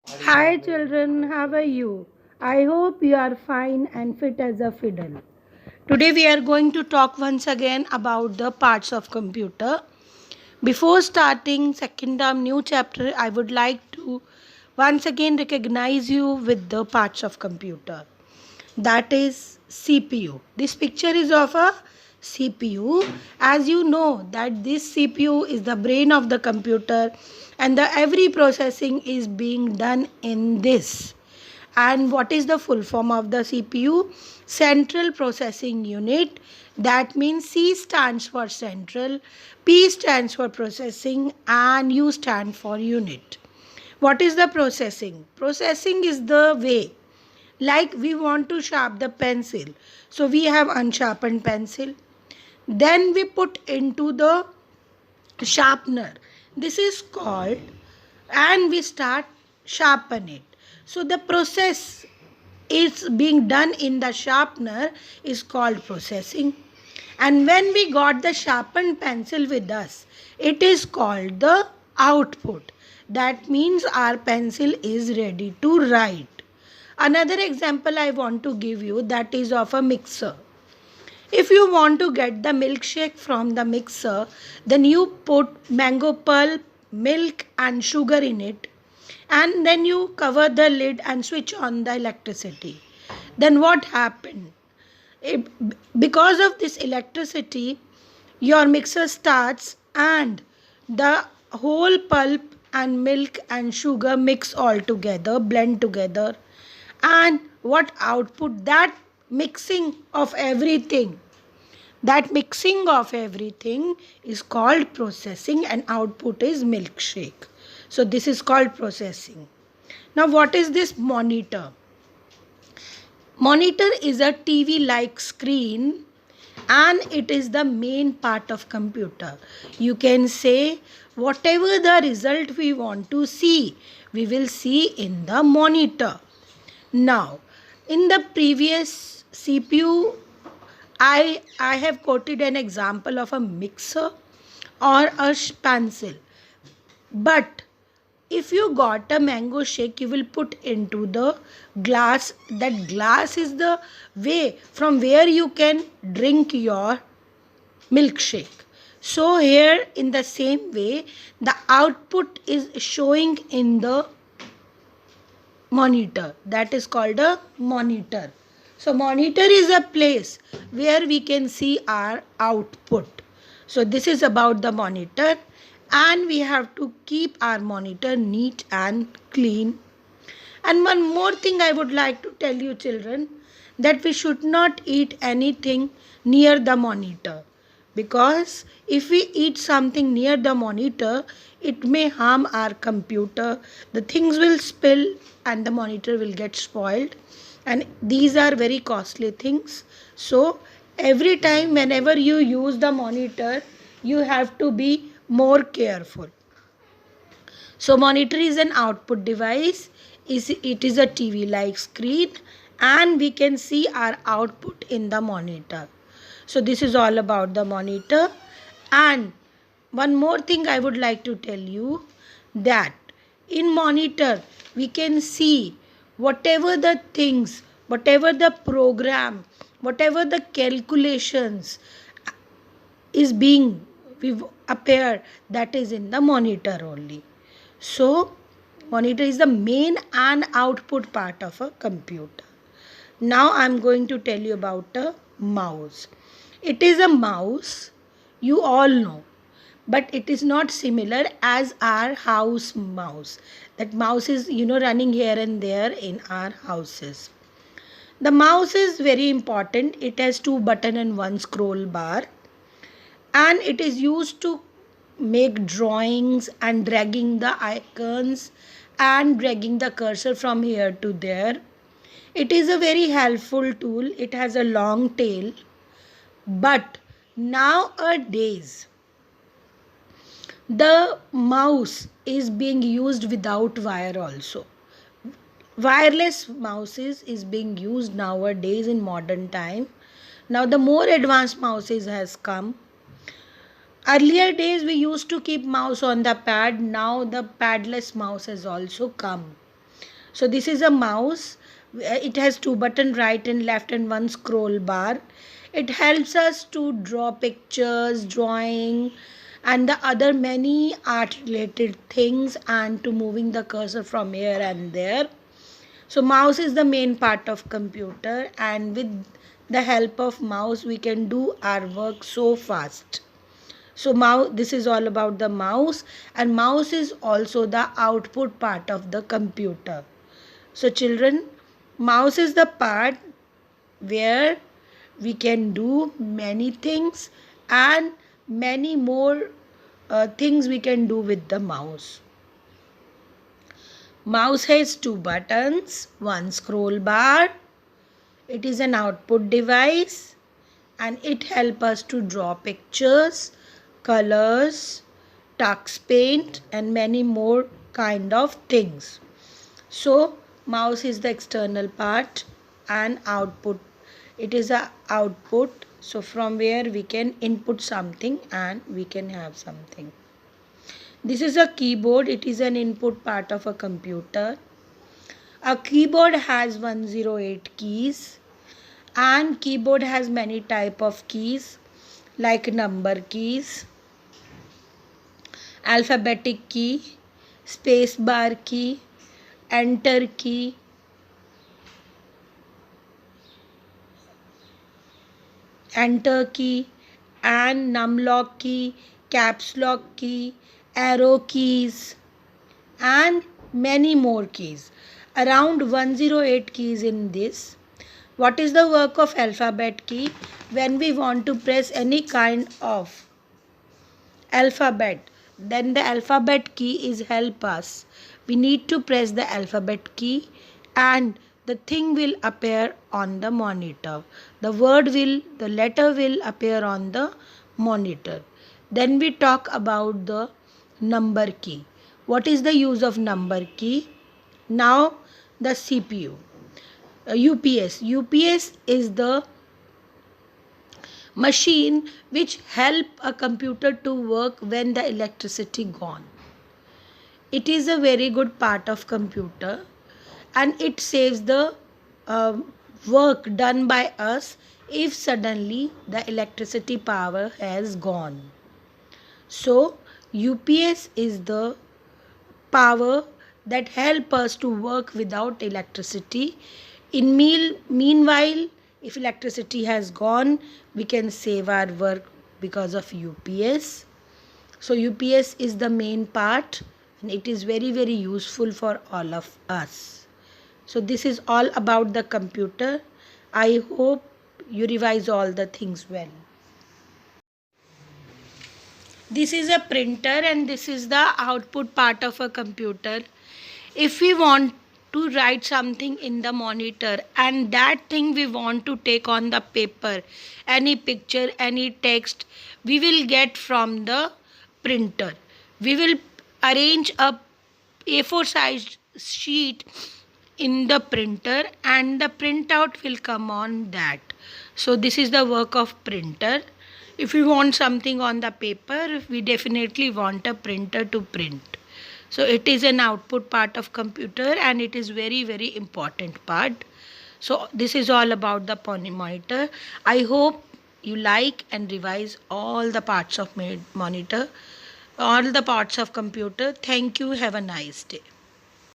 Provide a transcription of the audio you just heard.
Hi children, how are you? I hope you are fine and fit as a fiddle. Today we are going to talk once again about the parts of computer. Before starting second term new chapter, I would like to once again recognize you with the parts of computer. That is CPU. This picture is of a CPU. As you know that this CPU is the brain of the computer and the every processing is being done in this. And what is the full form of the CPU? Central Processing Unit. That means C stands for central, P stands for processing, and U stands for unit. What is the processing? Processing is the way, like we want to sharpen the pencil, so we have unsharpened pencil, then we put into the sharpener, this is called, and we start sharpen it. So the process is being done in the sharpener is called processing. And when we got the sharpened pencil with us, it is called the output. That means our pencil is ready to write. Another example I want to give you, that is of a mixer. If you want to get the milkshake from the mixer, then you put mango pulp, milk and sugar in it, and then you cover the lid and switch on the electricity. Then what happened? It- because of this electricity, your mixer starts and the whole pulp and milk and sugar mix all together, blend together. And what output? That mixing of everything is called processing, and output is milkshake. So this is called processing. Now what is this monitor? Monitor is a TV like screen and it is the main part of computer. You can say whatever the result we want to see, we will see in the monitor. Now, in the previous CPU, I have quoted an example of a mixer or a pencil. But if you got a mango shake, you will put into the glass. That glass is the way from where you can drink your milkshake. So here in the same way, the output is showing in the monitor, that is called a monitor. So monitor is a place where we can see our output. So this is about the monitor, and we have to keep our monitor neat and clean. And one more thing I would like to tell you children, that we should not eat anything near the monitor, because if we eat something near the monitor, it may harm our computer. The things will spill and the monitor will get spoiled, and these are very costly things. So every time whenever you use the monitor, you have to be more careful. So monitor is an output device. It is a TV like screen, and we can see our output in the monitor. So this is all about the monitor. And one more thing I would like to tell you, that in monitor we can see whatever the things, whatever the program, whatever the calculations is being appear, that is in the monitor only. So monitor is the main and output part of a computer. Now I'm going to tell you about a mouse. It is a mouse, you all know, but it is not similar as our house mouse. That mouse is, running here and there in our houses. The mouse is very important. It has two button and one scroll bar, and it is used to make drawings and dragging the icons and dragging the cursor from here to there. It is a very helpful tool. It has a long tail, but nowadays the mouse is being used without wire also. Wireless mouses is being used nowadays in modern time. Now the more advanced mouses has come. Earlier days we used to keep mouse on the pad. Now the padless mouse has also come. So this is a mouse. It has two buttons, right and left, and one scroll bar. It helps us to draw pictures, drawing, and the other many art related things, and to moving the cursor from here and there. So mouse is the main part of computer, and with the help of mouse we can do our work so fast. So mouse, this is all about the mouse, and mouse is also the output part of the computer. So children, mouse is the part where we can do many things, and many more things we can do with the mouse. Mouse has two buttons, one scroll bar. It is an output device, and it helps us to draw pictures, colors, tux paint, and many more kind of things. So mouse is the external part, and output, it is a output, so from where we can input something and we can have something. This is a keyboard. It is an input part of a computer. A keyboard has 108 keys, and keyboard has many type of keys like number keys, alphabetic key, space bar key, enter key, and numlock key, caps lock key, arrow keys, and many more keys. Around 108 keys in this. What is the work of alphabet key? When we want to press any kind of alphabet, then the alphabet key is help us. We need to press the alphabet key, and the thing will appear on the monitor. The letter will appear on the monitor. Then we talk about the number key. What is the use of number key? Now the CPU. UPS. UPS is the machine which help a computer to work when the electricity gone. It is a very good part of computer, and it saves the work done by us if suddenly the electricity power has gone. So UPS is the power that help us to work without electricity. Meanwhile, if electricity has gone, we can save our work because of UPS. So UPS is the main part, and it is very useful for all of us. So this is all about the computer. I hope you revise all the things well. This is a printer, and this is the output part of a computer. If we want to write something in the monitor, and that thing we want to take on the paper, any picture, any text, we will get from the printer. We will arrange a A4 size sheet in the printer, and the printout will come on that. So this is the work of printer. If we want something on the paper, we definitely want a printer to print. So it is an output part of computer, and it is very important part. So this is all about the monitor. I hope you like and revise all the parts of monitor, all the parts of computer. Thank you. Have a nice day.